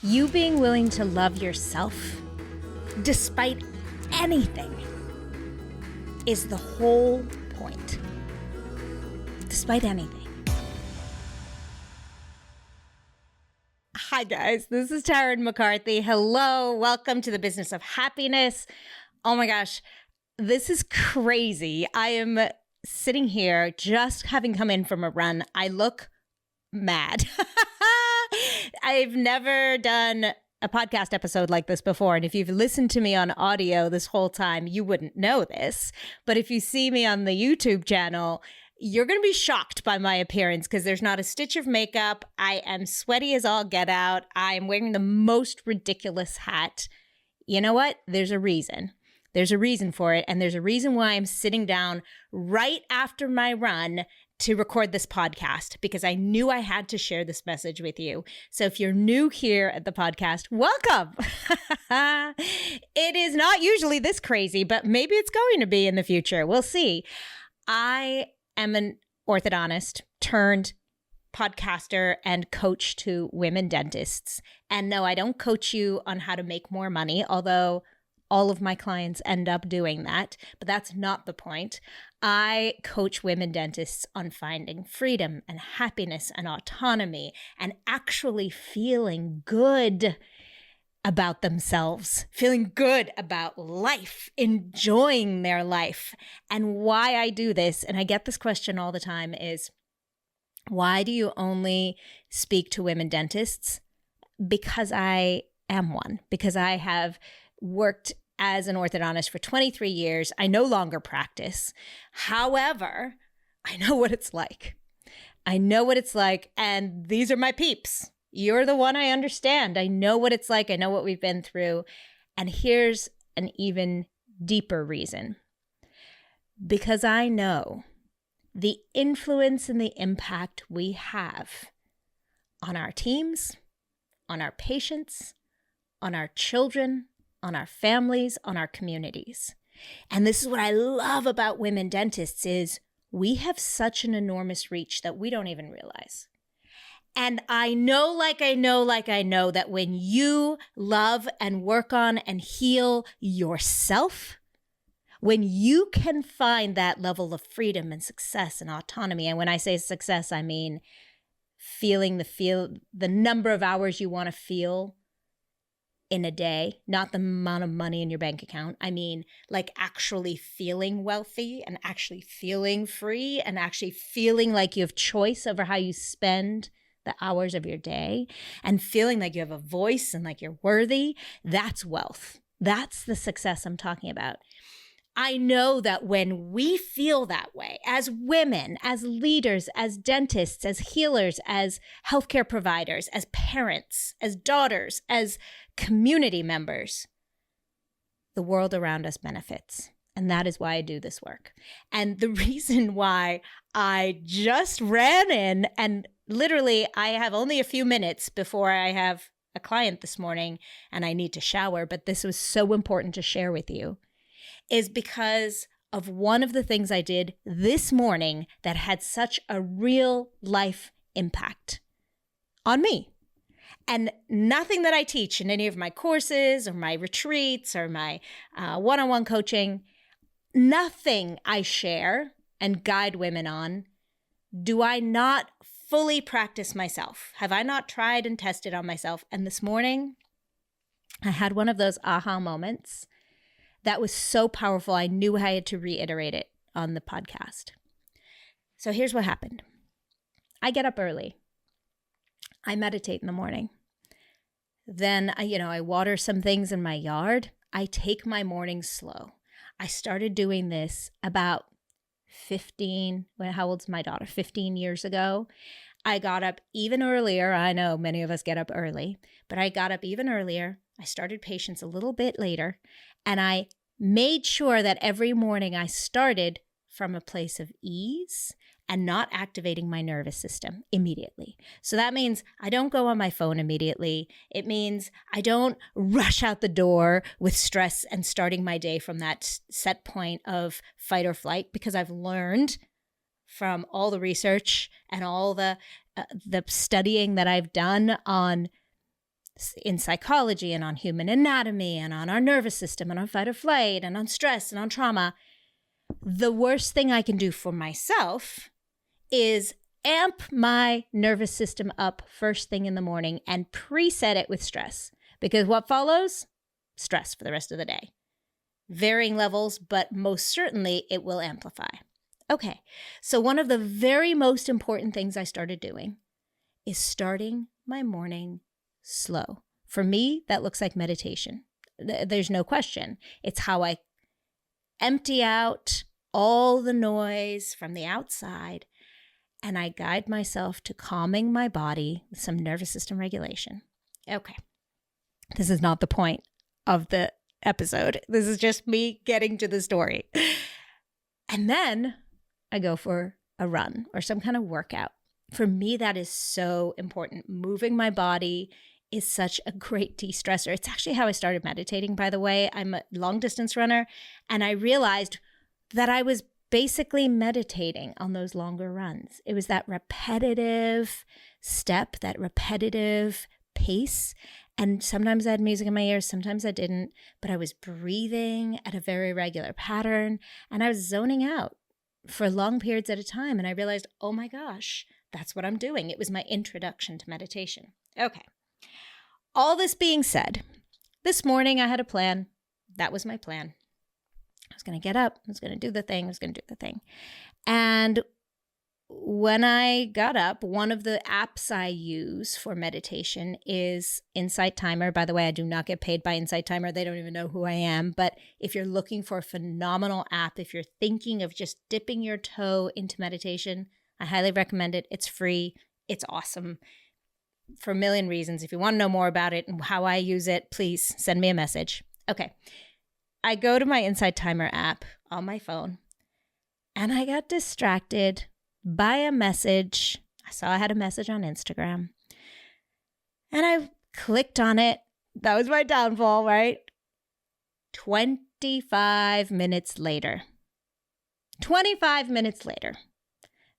You being willing to love yourself despite anything is the whole point. Despite anything. Hi guys, this is Tarryn MacCarthy. Hello, welcome to the Business of Happiness. Oh my gosh, this is crazy. I am sitting here just having come in from a run. I look mad. I've never done a podcast episode like this before. And if you've listened to me on audio this whole time, you wouldn't know this. But if you see me on the YouTube channel, you're going to be shocked by my appearance because there's not a stitch of makeup. I am sweaty as all get out. I am wearing the most ridiculous hat. You know what? There's a reason. There's a reason for it. And there's a reason why I'm sitting down right after my run to record this podcast, because I knew I had to share this message with you. So if you're new here at the podcast, welcome. It is not usually this crazy, but maybe it's going to be in the future. We'll see. I am an orthodontist turned podcaster and coach to women dentists. And no, I don't coach you on how to make more money, although all of my clients end up doing that, but that's not the point. I coach women dentists on finding freedom and happiness and autonomy and actually feeling good about themselves, feeling good about life, enjoying their life. And why I do this, and I get this question all the time, is why do you only speak to women dentists? Because I am one, because I have worked as an orthodontist for 23 years. I no longer practice. However, I know what it's like. I know what it's like. And these are my peeps. You're the one I understand. I know what it's like. I know what we've been through. And here's an even deeper reason. Because I know the influence and the impact we have on our teams, on our patients, on our children, on our families, on our communities. And this is what I love about women dentists is we have such an enormous reach that we don't even realize. And I know that when you love and work on and heal yourself, when you can find that level of freedom and success and autonomy, and when I say success, I mean feeling the number of hours you want to feel in a day, not the amount of money in your bank account. I mean, like actually feeling wealthy and actually feeling free and actually feeling like you have choice over how you spend the hours of your day and feeling like you have a voice and like you're worthy. That's wealth. That's the success I'm talking about. I know that when we feel that way as women, as leaders, as dentists, as healers, as healthcare providers, as parents, as daughters, as community members, the world around us benefits. And that is why I do this work. And the reason why I just ran in and literally I have only a few minutes before I have a client this morning and I need to shower, but this was so important to share with you, is because of one of the things I did this morning that had such a real life impact on me. And nothing that I teach in any of my courses or my retreats or my one-on-one coaching, nothing I share and guide women on, do I not fully practice myself. Have I not tried and tested on myself? And this morning, I had one of those aha moments that was so powerful, I knew I had to reiterate it on the podcast. So here's what happened. I get up early. I meditate in the morning. Then, I water some things in my yard. I take my mornings slow. I started doing this about 15, how old's my daughter? 15 years ago. I got up even earlier. I know many of us get up early, but I got up even earlier. I started patients a little bit later, and I made sure that every morning I started from a place of ease and not activating my nervous system immediately. So that means I don't go on my phone immediately. It means I don't rush out the door with stress and starting my day from that set point of fight or flight, because I've learned from all the research and all the studying that I've done on in psychology and on human anatomy and on our nervous system and on fight or flight and on stress and on trauma, the worst thing I can do for myself is amp my nervous system up first thing in the morning and preset it with stress. Because what follows? Stress for the rest of the day. Varying levels, but most certainly it will amplify. Okay, so one of the very most important things I started doing is starting my morning slow. For me, that looks like meditation. There's no question. It's how I empty out all the noise from the outside and I guide myself to calming my body with some nervous system regulation. Okay, this is not the point of the episode. This is just me getting to the story. And then I go for a run or some kind of workout. For me, that is so important. Moving my body is such a great de-stressor. It's actually how I started meditating, by the way. I'm a long distance runner, and I realized that I was basically meditating on those longer runs. It was that repetitive step, that repetitive pace. And sometimes I had music in my ears, sometimes I didn't, but I was breathing at a very regular pattern, and I was zoning out for long periods at a time. And I realized, oh my gosh, that's what I'm doing. It was my introduction to meditation. Okay. All this being said, this morning I had a plan. That was my plan. I was going to get up. I was going to do the thing. And when I got up, one of the apps I use for meditation is Insight Timer. By the way, I do not get paid by Insight Timer. They don't even know who I am. But if you're looking for a phenomenal app, if you're thinking of just dipping your toe into meditation, I highly recommend it. It's free. It's awesome for a million reasons. If you want to know more about it and how I use it, please send me a message. Okay. I go to my Insight Timer app on my phone, and I got distracted by a message. I saw I had a message on Instagram, and I clicked on it. That was my downfall, right? 25 minutes later. 25 minutes later.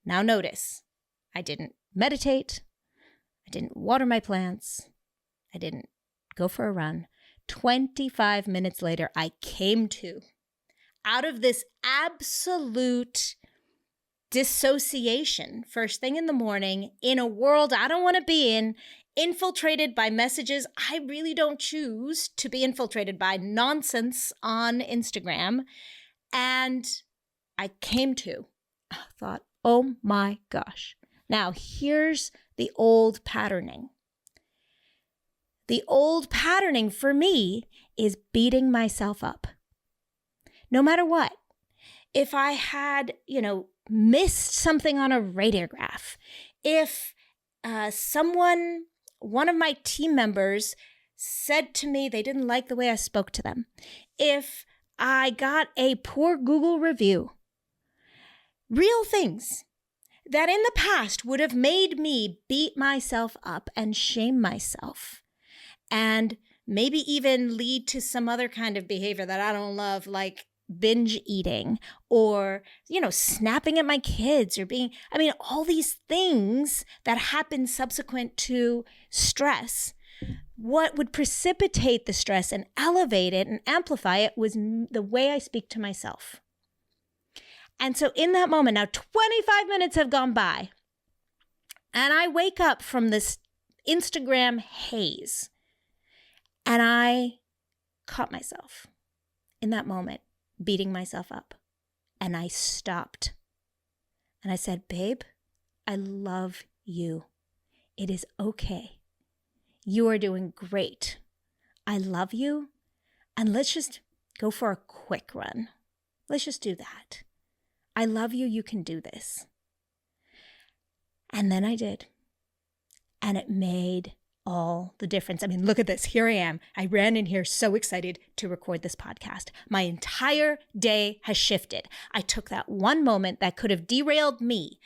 Now notice, I didn't meditate. I didn't water my plants. I didn't go for a run. 25 minutes later, I came to, out of this absolute dissociation, first thing in the morning, in a world I don't want to be in, infiltrated by messages I really don't choose to be infiltrated by, nonsense on Instagram. And I came to, I thought, oh my gosh. Now, here's the old patterning. The old patterning for me is beating myself up. No matter what. If I had, missed something on a radiograph, if one of my team members said to me they didn't like the way I spoke to them, if I got a poor Google review, real things that in the past would have made me beat myself up and shame myself and maybe even lead to some other kind of behavior that I don't love, like binge eating or, snapping at my kids or all these things that happen subsequent to stress. What would precipitate the stress and elevate it and amplify it was the way I speak to myself. And so in that moment, now 25 minutes have gone by, and I wake up from this Instagram haze, and I caught myself in that moment beating myself up. And I stopped. And I said, babe, I love you. It is okay. You are doing great. I love you. And let's just go for a quick run. Let's just do that. I love you. You can do this. And then I did. And it made all the difference. Look at this. Here I am. I ran in here so excited to record this podcast. My entire day has shifted. I took that one moment that could have derailed me,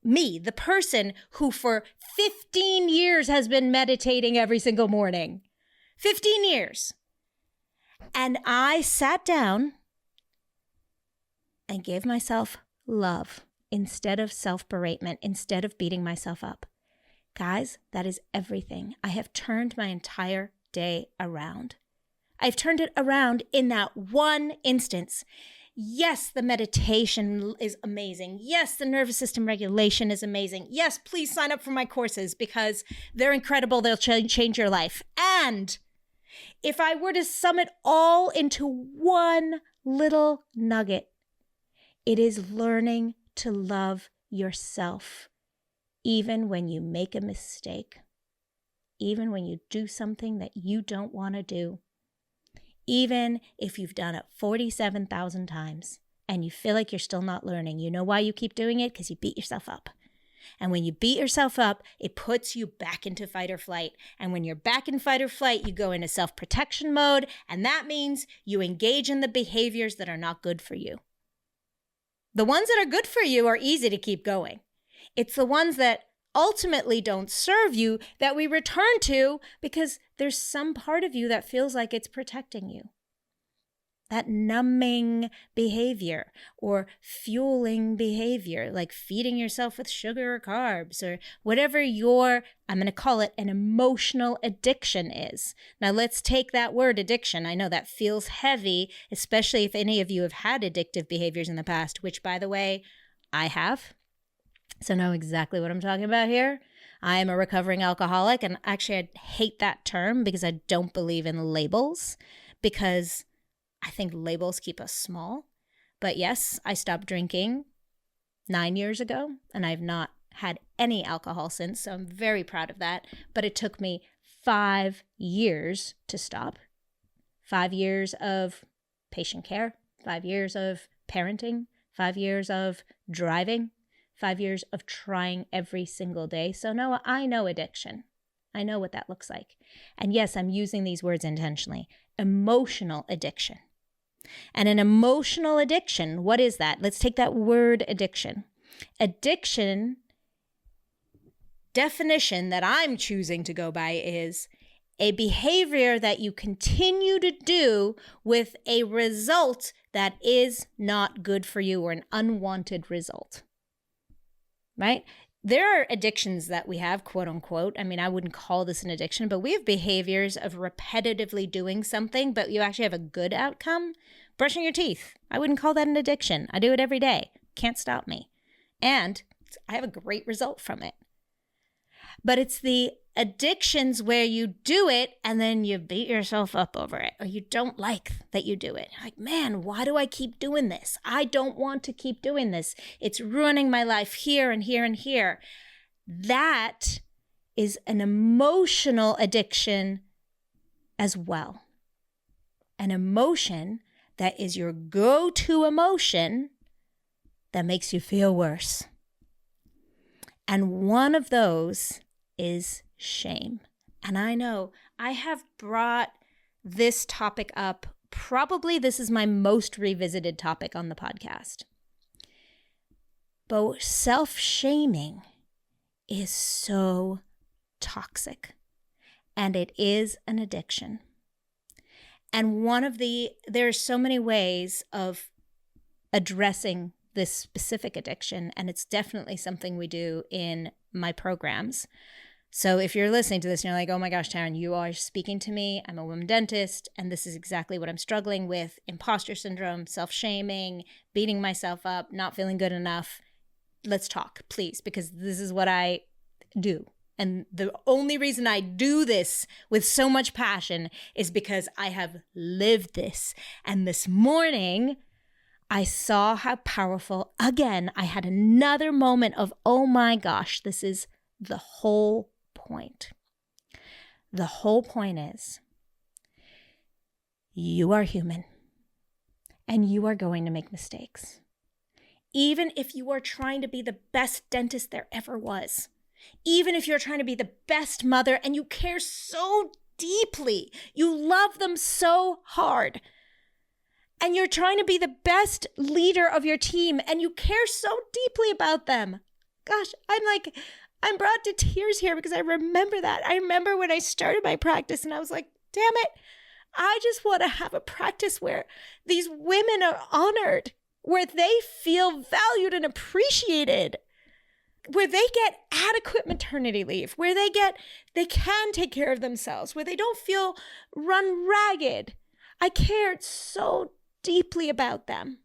the person who for 15 years has been meditating every single morning. 15 years. And I sat down and gave myself love instead of self-beratement, instead of beating myself up. Guys, that is everything. I have turned my entire day around. I've turned it around in that one instance. Yes, the meditation is amazing. Yes, the nervous system regulation is amazing. Yes, please sign up for my courses because they're incredible. They'll change your life. And if I were to sum it all into one little nugget, it is learning to love yourself, even when you make a mistake, even when you do something that you don't want to do, even if you've done it 47,000 times and you feel like you're still not learning. You know why you keep doing it? Because you beat yourself up. And when you beat yourself up, it puts you back into fight or flight. And when you're back in fight or flight, you go into self-protection mode. And that means you engage in the behaviors that are not good for you. The ones that are good for you are easy to keep going. It's the ones that ultimately don't serve you that we return to because there's some part of you that feels like it's protecting you. That numbing behavior or fueling behavior, like feeding yourself with sugar or carbs or whatever I'm going to call it an emotional addiction is. Now let's take that word addiction. I know that feels heavy, especially if any of you have had addictive behaviors in the past, which by the way, I have. So know exactly what I'm talking about here. I am a recovering alcoholic, and actually I hate that term because I don't believe in labels, because I think labels keep us small. But yes, I stopped drinking 9 years ago, and I've not had any alcohol since, so I'm very proud of that. But it took me 5 years to stop. 5 years of patient care, 5 years of parenting, 5 years of driving, 5 years of trying every single day. So no, I know addiction. I know what that looks like. And yes, I'm using these words intentionally. Emotional addiction. And an emotional addiction, what is that? Let's take that word addiction. Addiction, definition that I'm choosing to go by is a behavior that you continue to do with a result that is not good for you, or an unwanted result. Right? There are addictions that we have, quote unquote. I mean, I wouldn't call this an addiction, but we have behaviors of repetitively doing something, but you actually have a good outcome. Brushing your teeth. I wouldn't call that an addiction. I do it every day. Can't stop me. And I have a great result from it. But it's the addictions where you do it and then you beat yourself up over it, or you don't like that you do it. Like, man, why do I keep doing this? I don't want to keep doing this. It's ruining my life here and here and here. That is an emotional addiction as well. An emotion that is your go-to emotion that makes you feel worse. And one of those is shame. And I know I have brought this topic up. Probably this is my most revisited topic on the podcast. But self-shaming is so toxic, and it is an addiction. And there's so many ways of addressing this specific addiction, and it's definitely something we do in my programs. So if you're listening to this and you're like, oh my gosh, Tarryn, you are speaking to me. I'm a woman dentist, and this is exactly what I'm struggling with: imposter syndrome, self-shaming, beating myself up, not feeling good enough. Let's talk, please, because this is what I do. And the only reason I do this with so much passion is because I have lived this. And this morning, I saw how powerful, again, I had another moment of, oh my gosh, this is the whole point. The whole point is, you are human, and you are going to make mistakes. Even if you are trying to be the best dentist there ever was. Even if you're trying to be the best mother and you care so deeply, you love them so hard, and you're trying to be the best leader of your team and you care so deeply about them. Gosh, I'm brought to tears here because I remember that. I remember when I started my practice and I was like, damn it, I just want to have a practice where these women are honored, where they feel valued and appreciated. where they get adequate maternity leave, where they can take care of themselves, where they don't feel run ragged. I cared so deeply about them.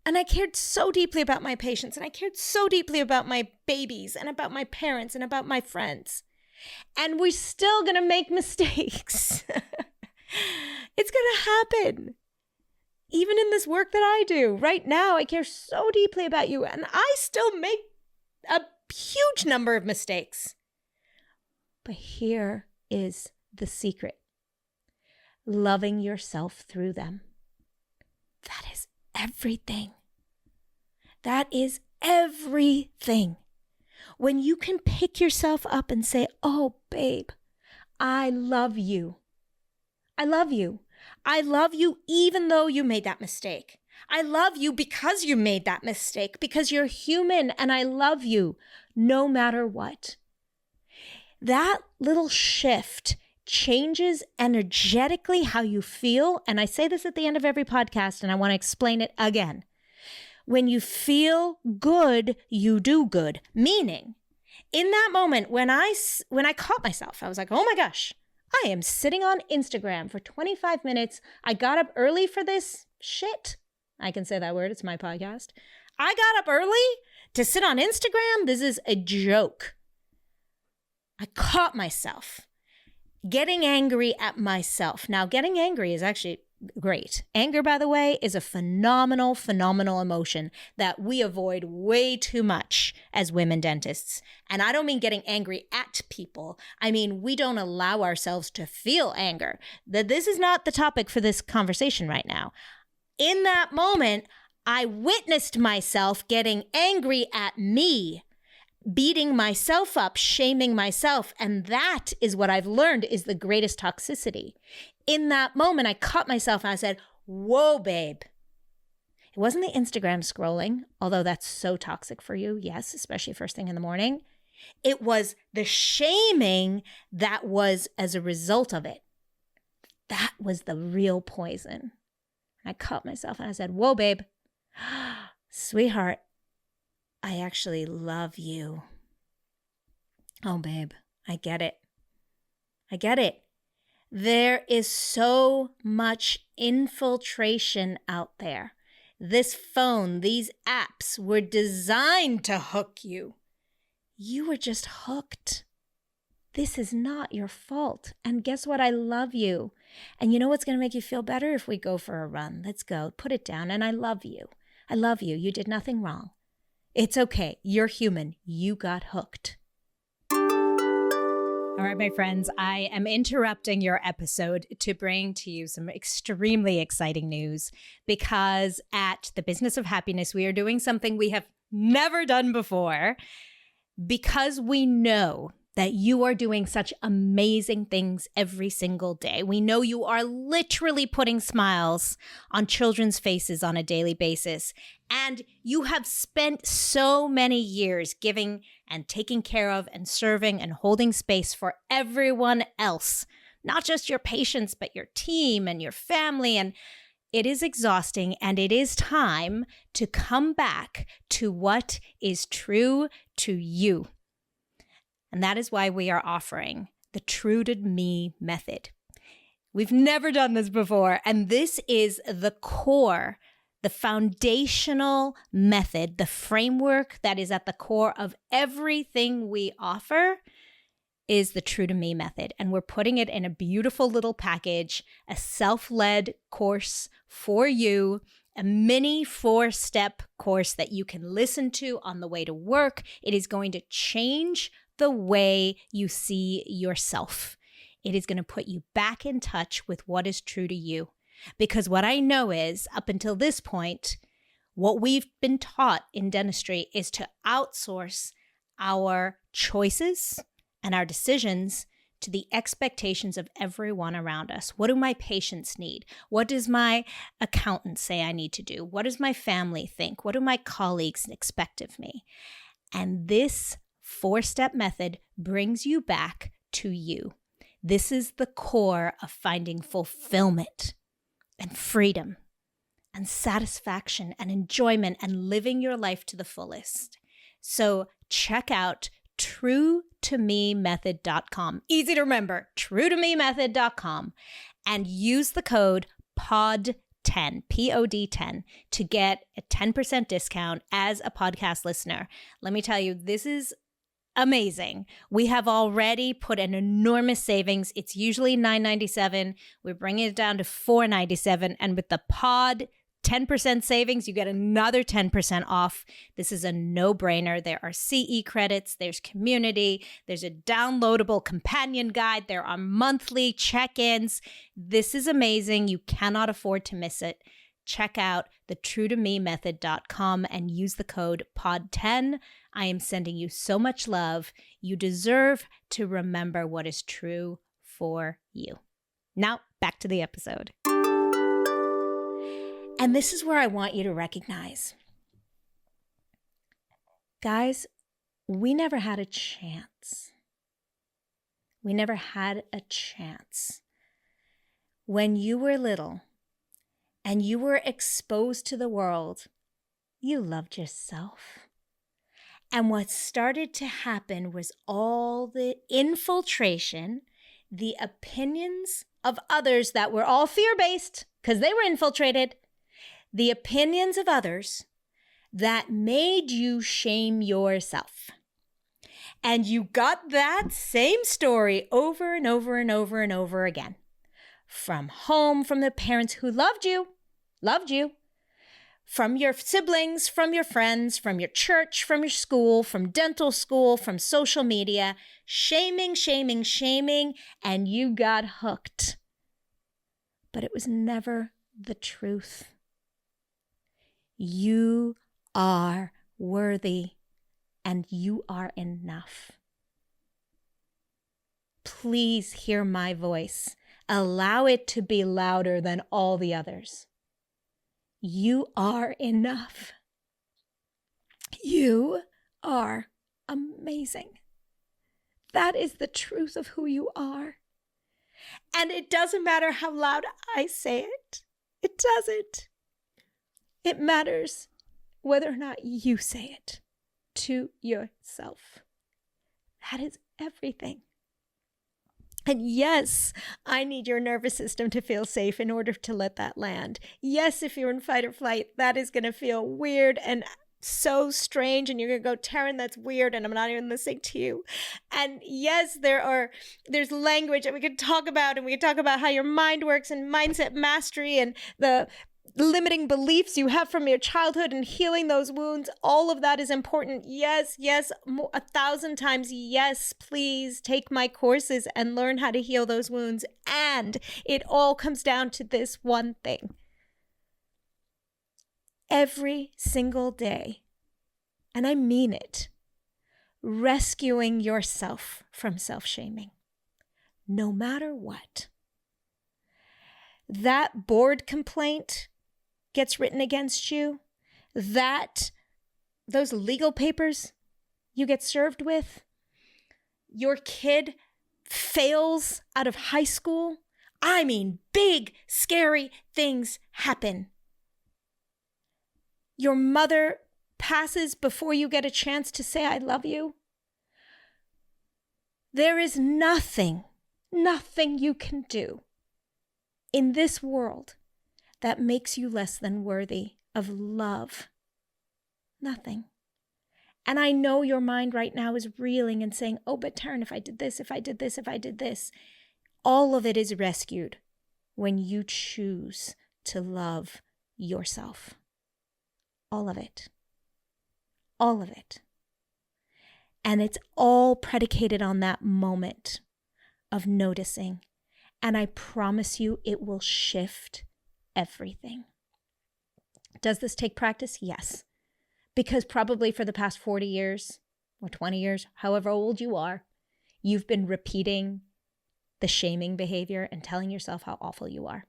And I cared so deeply about my patients, and I cared so deeply about my babies and about my parents and about my friends. And we're still going to make mistakes. It's going to happen. Even in this work that I do right now, I care so deeply about you, and I still make a huge number of mistakes. But here is the secret. Loving yourself through them. That is everything. That is everything. When you can pick yourself up and say, oh, babe, I love you. I love you. I love you even though you made that mistake. I love you because you made that mistake, because you're human, and I love you no matter what. That little shift changes energetically how you feel. And I say this at the end of every podcast, and I want to explain it again. When you feel good, you do good. Meaning, in that moment, when I caught myself, I was like, oh my gosh, I am sitting on Instagram for 25 minutes. I got up early for this shit. I can say that word. It's my podcast. I got up early to sit on Instagram. This is a joke. I caught myself getting angry at myself. Now, getting angry is actually great. Anger, by the way, is a phenomenal emotion that we avoid way too much as women dentists. And I don't mean getting angry at people. I mean, we don't allow ourselves to feel anger. This is not the topic for this conversation right now. In that moment, I witnessed myself getting angry at me, beating myself up, shaming myself. And that is what I've learned is the greatest toxicity. In that moment, I caught myself and I said, whoa, babe. It wasn't the Instagram scrolling, although that's so toxic for you. Yes, especially first thing in the morning. It was the shaming that was as a result of it. That was the real poison. I caught myself and I said, whoa, babe, sweetheart, I actually love you. Oh, babe, I get it. I get it. There is so much infiltration out there. This phone, these apps were designed to hook you. You were just hooked. This is not your fault. And guess what? I love you. And you know what's going to make you feel better? If we go for a run. Let's go. Put it down. And I love you. I love you. You did nothing wrong. It's okay. You're human. You got hooked. All right, my friends, I am interrupting your episode to bring to you some extremely exciting news, because at the Business of Happiness, we are doing something we have never done before, because we know that you are doing such amazing things every single day. We know you are literally putting smiles on children's faces on a daily basis. And you have spent so many years giving and taking care of and serving and holding space for everyone else, not just your patients, but your team and your family. And it is exhausting, and it is time to come back to what is true to you. And that is why we are offering the True to Me method. We've never done this before, and this is the core, the foundational method, the framework that is at the core of everything we offer is the True to Me method. And we're putting it in a beautiful little package, a self-led course for you, a mini 4-step course that you can listen to on the way to work. It is going to change the way you see yourself. It is going to put you back in touch with what is true to you. Because what I know is, up until this point, what we've been taught in dentistry is to outsource our choices and our decisions to the expectations of everyone around us. What do my patients need? What does my accountant say I need to do? What does my family think? What do my colleagues expect of me? And this 4-step method brings you back to you. This is the core of finding fulfillment and freedom and satisfaction and enjoyment and living your life to the fullest. So check out truetomemethod.com. Easy to remember, truetomemethod.com, and use the code POD10, POD10, to get a 10% discount as a podcast listener. Let me tell you, this is amazing. We have already put an enormous savings. It's usually $9.97. We're bringing it down to $4.97. And with the pod 10% savings, you get another 10% off. This is a no-brainer. There are CE credits, there's community, there's a downloadable companion guide, there are monthly check-ins. This is amazing. You cannot afford to miss it. Check out the truetomemethod.com and use the code POD10. I am sending you so much love. You deserve to remember what is true for you. Now, back to the episode. And this is where I want you to recognize, guys, we never had a chance. We never had a chance. When you were little and you were exposed to the world, you loved yourself. And what started to happen was all the infiltration, the opinions of others that were all fear-based because they were infiltrated, the opinions of others that made you shame yourself. And you got that same story over and over and over and over again. From home, from the parents who loved you, from your siblings, from your friends, from your church, from your school, from dental school, from social media, shaming, shaming, shaming, and you got hooked. But it was never the truth. You are worthy and you are enough. Please hear my voice. Allow it to be louder than all the others. You are enough. You are amazing. That is the truth of who you are. And it doesn't matter how loud I say it. It doesn't. It matters whether or not you say it to yourself. That is everything. And yes, I need your nervous system to feel safe in order to let that land. Yes, if you're in fight or flight, that is going to feel weird and so strange, and you're going to go, Tarryn, that's weird, and I'm not even listening to you. And yes, there's language that we could talk about, and we could talk about how your mind works and mindset mastery and the limiting beliefs you have from your childhood and healing those wounds. All of that is important. Yes, 1,000 times yes, please take my courses and learn how to heal those wounds. And it all comes down to this one thing. Every single day, and I mean it, rescuing yourself from self-shaming, no matter what. That board complaint gets written against you, those legal papers you get served with, your kid fails out of high school. I mean, big, scary things happen. Your mother passes before you get a chance to say, I love you. There is nothing you can do in this world that makes you less than worthy of love. Nothing. And I know your mind right now is reeling and saying, oh, but Tarryn, if I did this, if I did this, if I did this. All of it is rescued when you choose to love yourself. All of it. All of it. And it's all predicated on that moment of noticing. And I promise you, it will shift everything. Does this take practice? Yes. Because probably for the past 40 years or 20 years, however old you are, you've been repeating the shaming behavior and telling yourself how awful you are.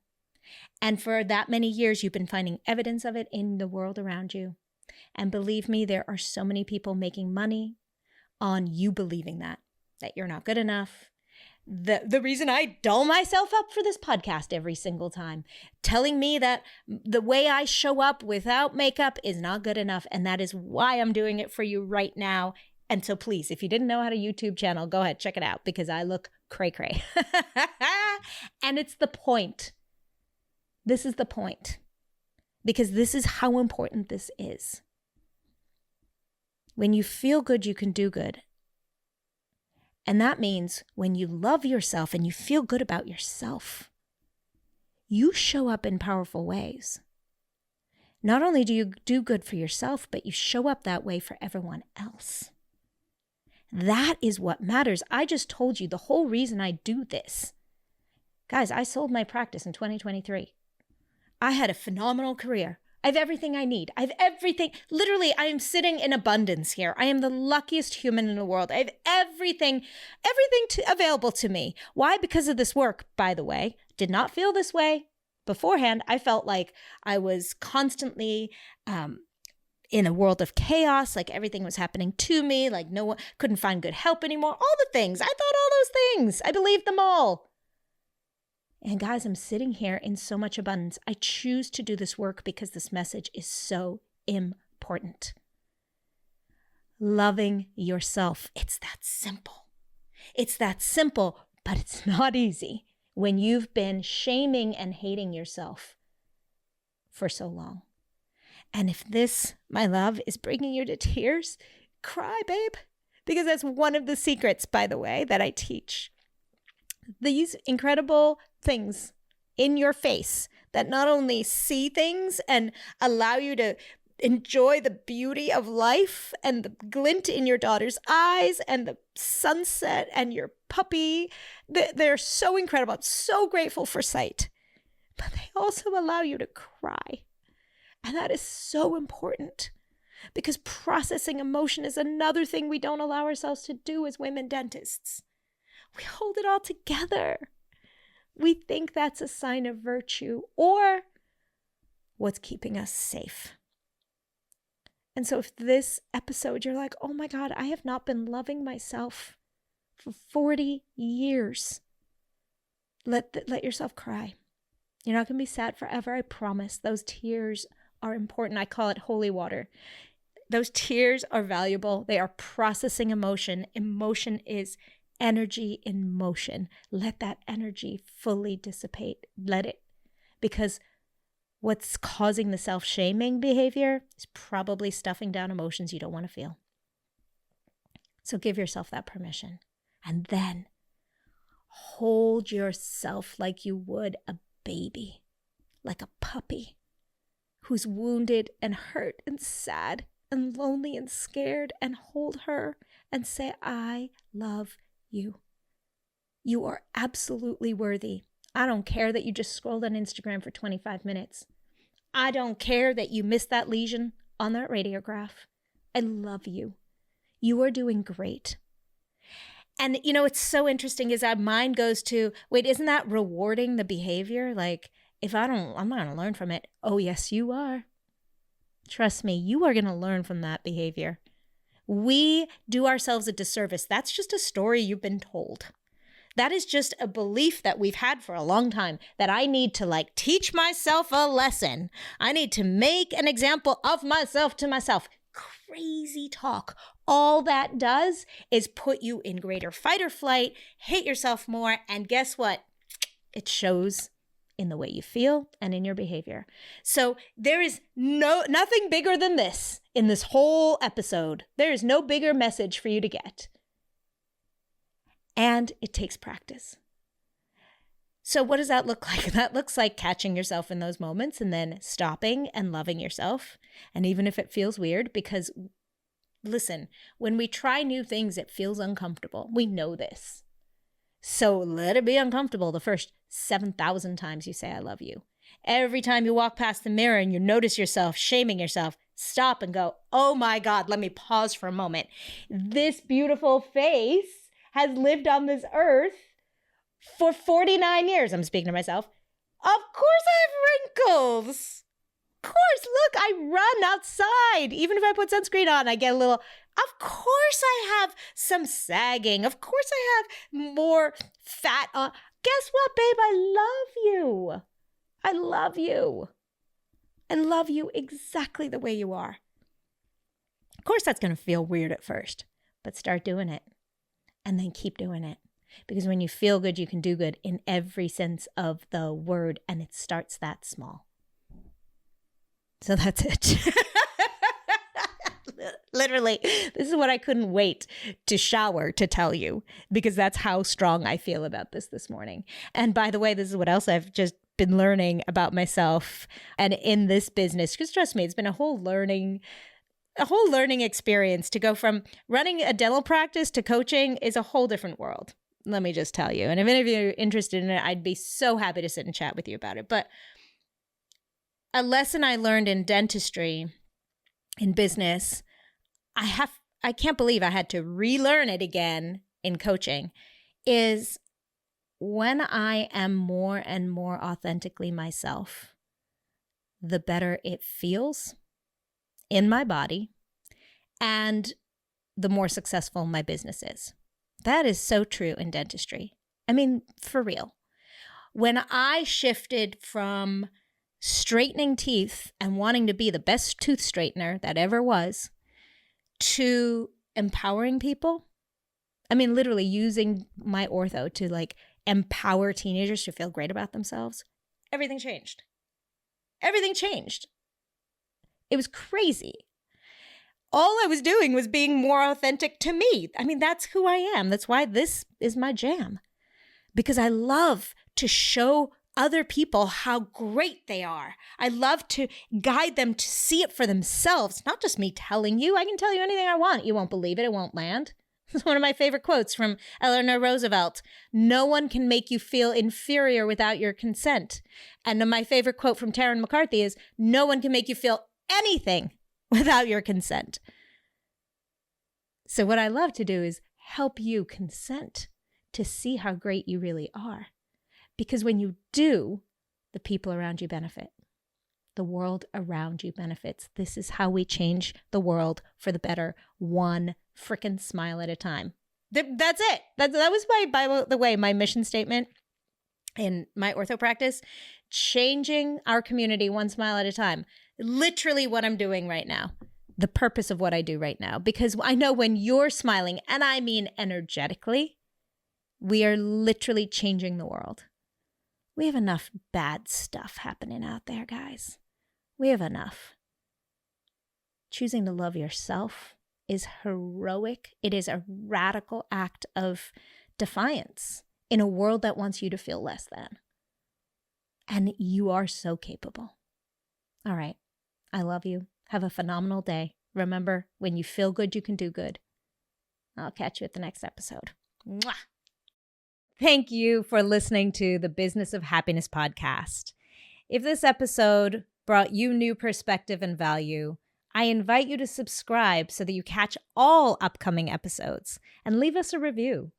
And for that many years, you've been finding evidence of it in the world around you. And believe me, there are so many people making money on you believing that you're not good enough, the reason I doll myself up for this podcast every single time, telling me that the way I show up without makeup is not good enough. And that is why I'm doing it for you right now. And so please, if you didn't know how to YouTube channel, go ahead, check it out because I look cray cray. And it's the point. This is the point. Because this is how important this is. When you feel good, you can do good. And that means when you love yourself and you feel good about yourself, you show up in powerful ways. Not only do you do good for yourself, but you show up that way for everyone else. That is what matters. I just told you the whole reason I do this. Guys, I sold my practice in 2023. I had a phenomenal career. I have everything I need. I have everything. Literally, I am sitting in abundance here. I am the luckiest human in the world. I have everything available to me. Why? Because of this work, by the way. Did not feel this way beforehand. I felt like I was constantly in a world of chaos, like everything was happening to me, like no one couldn't find good help anymore. All the things. I thought all those things. I believed them all. And guys, I'm sitting here in so much abundance. I choose to do this work because this message is so important. Loving yourself. It's that simple. It's that simple, but it's not easy when you've been shaming and hating yourself for so long. And if this, my love, is bringing you to tears, cry, babe. Because that's one of the secrets, by the way, that I teach. These incredible things in your face that not only see things and allow you to enjoy the beauty of life and the glint in your daughter's eyes and the sunset and your puppy. They're so incredible. I'm so grateful for sight. But they also allow you to cry. And that is so important because processing emotion is another thing we don't allow ourselves to do as women dentists. We hold it all together. We think that's a sign of virtue or what's keeping us safe. And so if this episode, you're like, oh my God, I have not been loving myself for 40 years. Let yourself cry. You're not going to be sad forever, I promise. Those tears are important. I call it holy water. Those tears are valuable. They are processing emotion. Emotion is energy in motion. Let that energy fully dissipate. Let it. Because what's causing the self-shaming behavior is probably stuffing down emotions you don't want to feel. So give yourself that permission. And then hold yourself like you would a baby, like a puppy who's wounded and hurt and sad and lonely and scared, and hold her and say, I love you. You are absolutely worthy. I don't care that you just scrolled on Instagram for 25 minutes. I don't care that you missed that lesion on that radiograph. I love you. You are doing great. And you know, it's so interesting is our mind goes to, wait, isn't that rewarding the behavior? Like, if I'm not going to learn from it. Oh, yes, you are. Trust me, you are going to learn from that behavior. We do ourselves a disservice. That's just a story you've been told. That is just a belief that we've had for a long time, that I need to teach myself a lesson. I need to make an example of myself to myself. Crazy talk. All that does is put you in greater fight or flight, hate yourself more, and guess what? It shows in the way you feel and in your behavior. So there is nothing bigger than this in this whole episode. There is no bigger message for you to get. And it takes practice. So what does that look like? That looks like catching yourself in those moments and then stopping and loving yourself. And even if it feels weird, because listen, when we try new things, it feels uncomfortable. We know this. So let it be uncomfortable the first 7,000 times you say, I love you. Every time you walk past the mirror and you notice yourself shaming yourself, stop and go, oh my God, let me pause for a moment. This beautiful face has lived on this earth for 49 years. I'm speaking to myself. Of course I have wrinkles. course, look, I run outside. Even if I put sunscreen on, I get a little, of course I have some sagging. Of course I have more fat on. Guess what, babe? I love you. I love you. I love you exactly the way you are. Of course, that's going to feel weird at first, but start doing it and then keep doing it. Because when you feel good, you can do good in every sense of the word, and it starts that small. So that's it. Literally, this is what I couldn't wait to shower to tell you, because that's how strong I feel about this morning. And by the way, this is what else I've just been learning about myself and in this business. Because trust me, it's been a whole learning experience. To go from running a dental practice to coaching is a whole different world. Let me just tell you. And if any of you are interested in it, I'd be so happy to sit and chat with you about it. But a lesson I learned in dentistry, in business, I can't believe I had to relearn it again in coaching, is when I am more and more authentically myself, the better it feels in my body and the more successful my business is. That is so true in dentistry. I mean, for real. When I shifted from straightening teeth and wanting to be the best tooth straightener that ever was to empowering people, I mean, literally using my ortho to like empower teenagers to feel great about themselves, everything changed. Everything changed. It was crazy. All I was doing was being more authentic to me. I mean, that's who I am. That's why this is my jam. Because I love to show other people how great they are. I love to guide them to see it for themselves, not just me telling you. I can tell you anything I want. You won't believe it. It won't land. It's one of my favorite quotes from Eleanor Roosevelt. No one can make you feel inferior without your consent. And my favorite quote from Tarryn MacCarthy is, no one can make you feel anything without your consent. So what I love to do is help you consent to see how great you really are. Because when you do, the people around you benefit. The world around you benefits. This is how we change the world for the better, one frickin' smile at a time. That's it. That was by the way, my mission statement in my ortho practice. Changing our community one smile at a time. Literally what I'm doing right now. The purpose of what I do right now. Because I know when you're smiling, and I mean energetically, we are literally changing the world. We have enough bad stuff happening out there, guys. We have enough. Choosing to love yourself is heroic. It is a radical act of defiance in a world that wants you to feel less than. And you are so capable. All right. I love you. Have a phenomenal day. Remember, when you feel good, you can do good. I'll catch you at the next episode. Mwah! Thank you for listening to the Business of Happiness podcast. If this episode brought you new perspective and value, I invite you to subscribe so that you catch all upcoming episodes and leave us a review.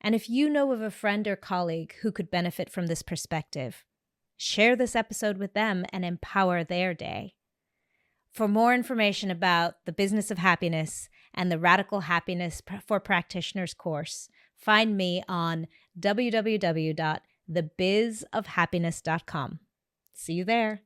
And if you know of a friend or colleague who could benefit from this perspective, share this episode with them and empower their day. For more information about the Business of Happiness and the Radical Happiness for Practitioners course, find me on www.thebizofhappiness.com. See you there.